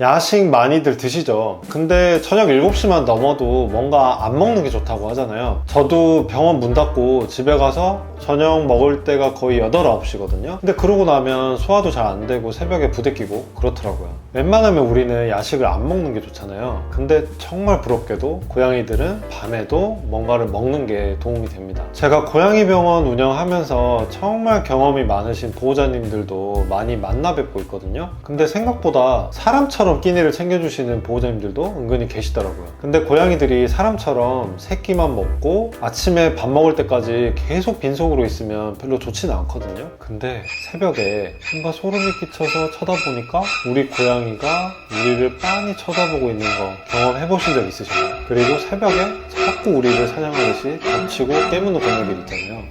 야식 많이들 드시죠? 근데 저녁 7시만 넘어도 뭔가 안 먹는 게 좋다고 하잖아요. 저도 병원 문 닫고 집에 가서 저녁 먹을 때가 거의 8, 9시거든요. 근데 그러고 나면 소화도 잘 안 되고 새벽에 부대끼고 그렇더라고요. 웬만하면 우리는 야식을 안 먹는 게 좋잖아요. 근데 정말 부럽게도 고양이들은 밤에도 뭔가를 먹는 게 도움이 됩니다. 제가 고양이 병원 운영하면서 정말 경험이 많으신 보호자님들도 많이 만나 뵙고 있거든요. 근데 생각보다 사람처럼 끼니를 챙겨주시는 보호자님들도 은근히 계시더라고요. 근데 고양이들이 사람처럼 새끼만 먹고 아침에 밥 먹을 때까지 계속 빈속으로 있으면 별로 좋지는 않거든요. 근데 새벽에 뭔가 소름이 끼쳐서 쳐다보니까 우리 고양이가 우리를 빤히 쳐다보고 있는 거 경험해보신 적 있으신가요? 그리고 새벽에 자꾸 우리를 사냥하듯이 덮치고 깨무는 고양이들 있잖아요.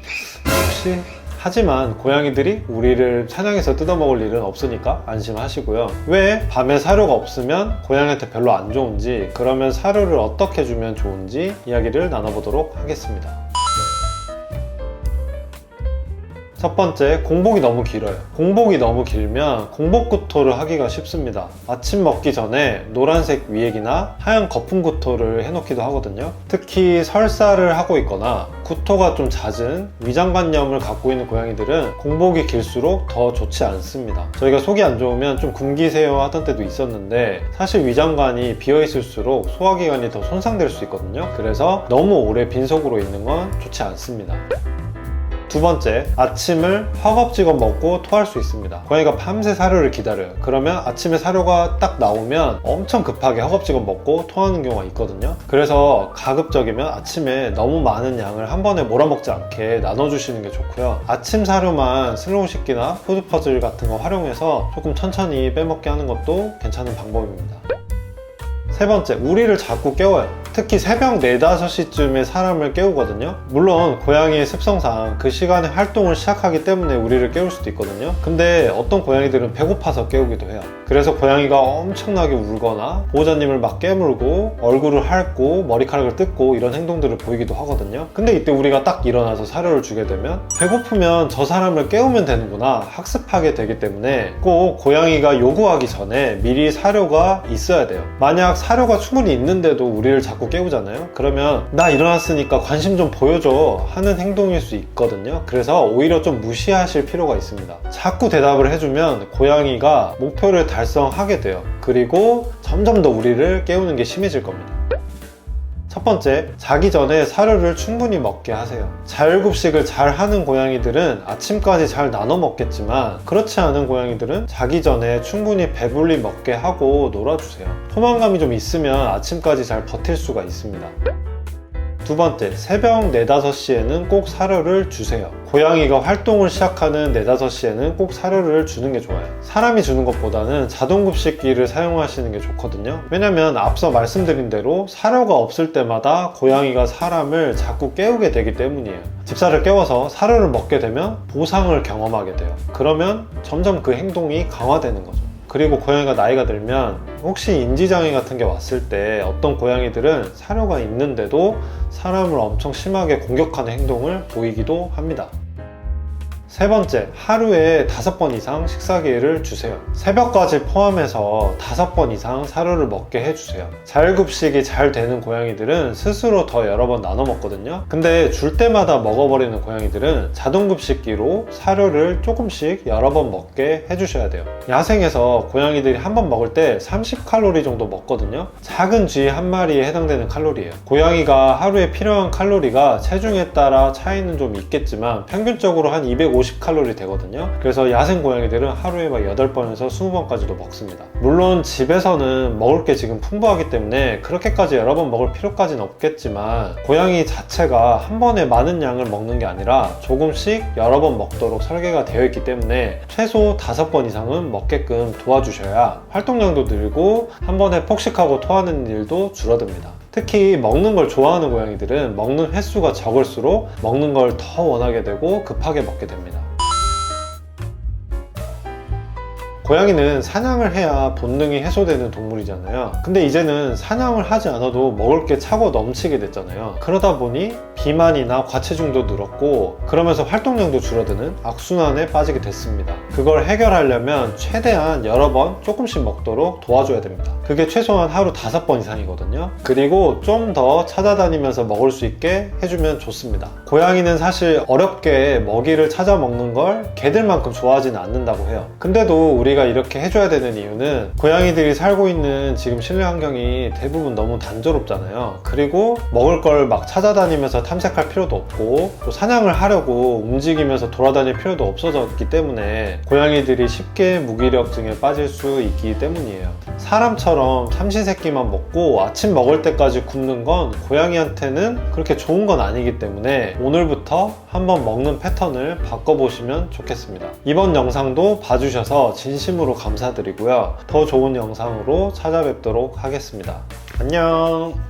혹시 하지만 고양이들이 우리를 사냥해서 뜯어먹을 일은 없으니까 안심하시고요. 왜 밤에 사료가 없으면 고양이한테 별로 안 좋은지, 그러면 사료를 어떻게 주면 좋은지 이야기를 나눠보도록 하겠습니다. 첫 번째, 공복이 너무 길어요. 공복이 너무 길면 공복구토를 하기가 쉽습니다. 아침 먹기 전에 노란색 위액이나 하얀 거품구토를 해놓기도 하거든요. 특히 설사를 하고 있거나 구토가 좀 잦은 위장관염을 갖고 있는 고양이들은 공복이 길수록 더 좋지 않습니다. 저희가 속이 안 좋으면 좀 굶기세요 하던 때도 있었는데, 사실 위장관이 비어있을수록 소화기관이 더 손상될 수 있거든요. 그래서 너무 오래 빈속으로 있는 건 좋지 않습니다. 두 번째, 아침을 허겁지겁 먹고 토할 수 있습니다. 고양이가 밤새 사료를 기다려요. 그러면 아침에 사료가 딱 나오면 엄청 급하게 허겁지겁 먹고 토하는 경우가 있거든요. 그래서 가급적이면 아침에 너무 많은 양을 한 번에 몰아먹지 않게 나눠주시는 게 좋고요. 아침 사료만 슬로우 식기나 푸드퍼즐 같은 거 활용해서 조금 천천히 빼먹게 하는 것도 괜찮은 방법입니다. 세 번째, 우리를 자꾸 깨워요. 특히 새벽 4, 5시쯤에 사람을 깨우거든요. 물론 고양이의 습성상 그 시간에 활동을 시작하기 때문에 우리를 깨울 수도 있거든요. 근데 어떤 고양이들은 배고파서 깨우기도 해요. 그래서 고양이가 엄청나게 울거나 보호자님을 막 깨물고 얼굴을 핥고 머리카락을 뜯고 이런 행동들을 보이기도 하거든요. 근데 이때 우리가 딱 일어나서 사료를 주게 되면 배고프면 저 사람을 깨우면 되는구나 학습하게 되기 때문에 꼭 고양이가 요구하기 전에 미리 사료가 있어야 돼요. 만약 사료가 충분히 있는데도 우리를 자꾸 깨우잖아요. 그러면 나 일어났으니까 관심 좀 보여줘 하는 행동일 수 있거든요. 그래서 오히려 좀 무시하실 필요가 있습니다. 자꾸 대답을 해주면 고양이가 목표를 달성하게 돼요. 그리고 점점 더 우리를 깨우는 게 심해질 겁니다. 첫 번째, 자기 전에 사료를 충분히 먹게 하세요. 자율급식을 잘 하는 고양이들은 아침까지 잘 나눠 먹겠지만, 그렇지 않은 고양이들은 자기 전에 충분히 배불리 먹게 하고 놀아주세요. 포만감이 좀 있으면 아침까지 잘 버틸 수가 있습니다. 두 번째, 새벽 4, 5시에는 꼭 사료를 주세요. 고양이가 활동을 시작하는 4, 5시에는 꼭 사료를 주는 게 좋아요. 사람이 주는 것보다는 자동급식기를 사용하시는 게 좋거든요. 왜냐면 앞서 말씀드린 대로 사료가 없을 때마다 고양이가 사람을 자꾸 깨우게 되기 때문이에요. 집사를 깨워서 사료를 먹게 되면 보상을 경험하게 돼요. 그러면 점점 그 행동이 강화되는 거죠. 그리고 고양이가 나이가 들면 혹시 인지장애 같은 게 왔을 때 어떤 고양이들은 사료가 있는데도 사람을 엄청 심하게 공격하는 행동을 보이기도 합니다. 세 번째, 하루에 5번 이상 식사 기회를 주세요. 새벽까지 포함해서 5번 이상 사료를 먹게 해주세요. 자율급식이 잘 되는 고양이들은 스스로 더 여러 번 나눠 먹거든요. 근데 줄 때마다 먹어버리는 고양이들은 자동급식기로 사료를 조금씩 여러 번 먹게 해주셔야 돼요. 야생에서 고양이들이 한 번 먹을 때 30칼로리 정도 먹거든요. 작은 쥐 한 마리에 해당되는 칼로리예요. 고양이가 하루에 필요한 칼로리가 체중에 따라 차이는 좀 있겠지만 평균적으로 한 250칼로리 되거든요. 그래서 야생 고양이들은 하루에 막 8번에서 20번까지도 먹습니다. 물론 집에서는 먹을 게 지금 풍부하기 때문에 그렇게까지 여러 번 먹을 필요까지는 없겠지만, 고양이 자체가 한 번에 많은 양을 먹는 게 아니라 조금씩 여러 번 먹도록 설계가 되어 있기 때문에 최소 5번 이상은 먹게끔 도와주셔야 활동량도 늘고 한 번에 폭식하고 토하는 일도 줄어듭니다. 특히 먹는 걸 좋아하는 고양이들은 먹는 횟수가 적을수록 먹는 걸 더 원하게 되고 급하게 먹게 됩니다. 고양이는 사냥을 해야 본능이 해소되는 동물이잖아요. 근데 이제는 사냥을 하지 않아도 먹을 게 차고 넘치게 됐잖아요. 그러다 보니 비만이나 과체중도 늘었고 그러면서 활동량도 줄어드는 악순환에 빠지게 됐습니다. 그걸 해결하려면 최대한 여러 번 조금씩 먹도록 도와줘야 됩니다. 그게 최소한 하루 5번 이상이거든요. 그리고 좀 더 찾아다니면서 먹을 수 있게 해주면 좋습니다. 고양이는 사실 어렵게 먹이를 찾아 먹는 걸 개들만큼 좋아하지는 않는다고 해요. 근데도 우리가 이렇게 해줘야 되는 이유는 고양이들이 살고 있는 지금 실내 환경이 대부분 너무 단조롭잖아요. 그리고 먹을 걸 막 찾아다니면서 탐색할 필요도 없고 또 사냥을 하려고 움직이면서 돌아다닐 필요도 없어졌기 때문에 고양이들이 쉽게 무기력증에 빠질 수 있기 때문이에요. 사람처럼 삼시세끼만 먹고 아침 먹을 때까지 굶는 건 고양이한테는 그렇게 좋은 건 아니기 때문에 오늘부터 한번 먹는 패턴을 바꿔보시면 좋겠습니다. 이번 영상도 봐주셔서 진심으로 감사드리고요. 더 좋은 영상으로 찾아뵙도록 하겠습니다. 안녕.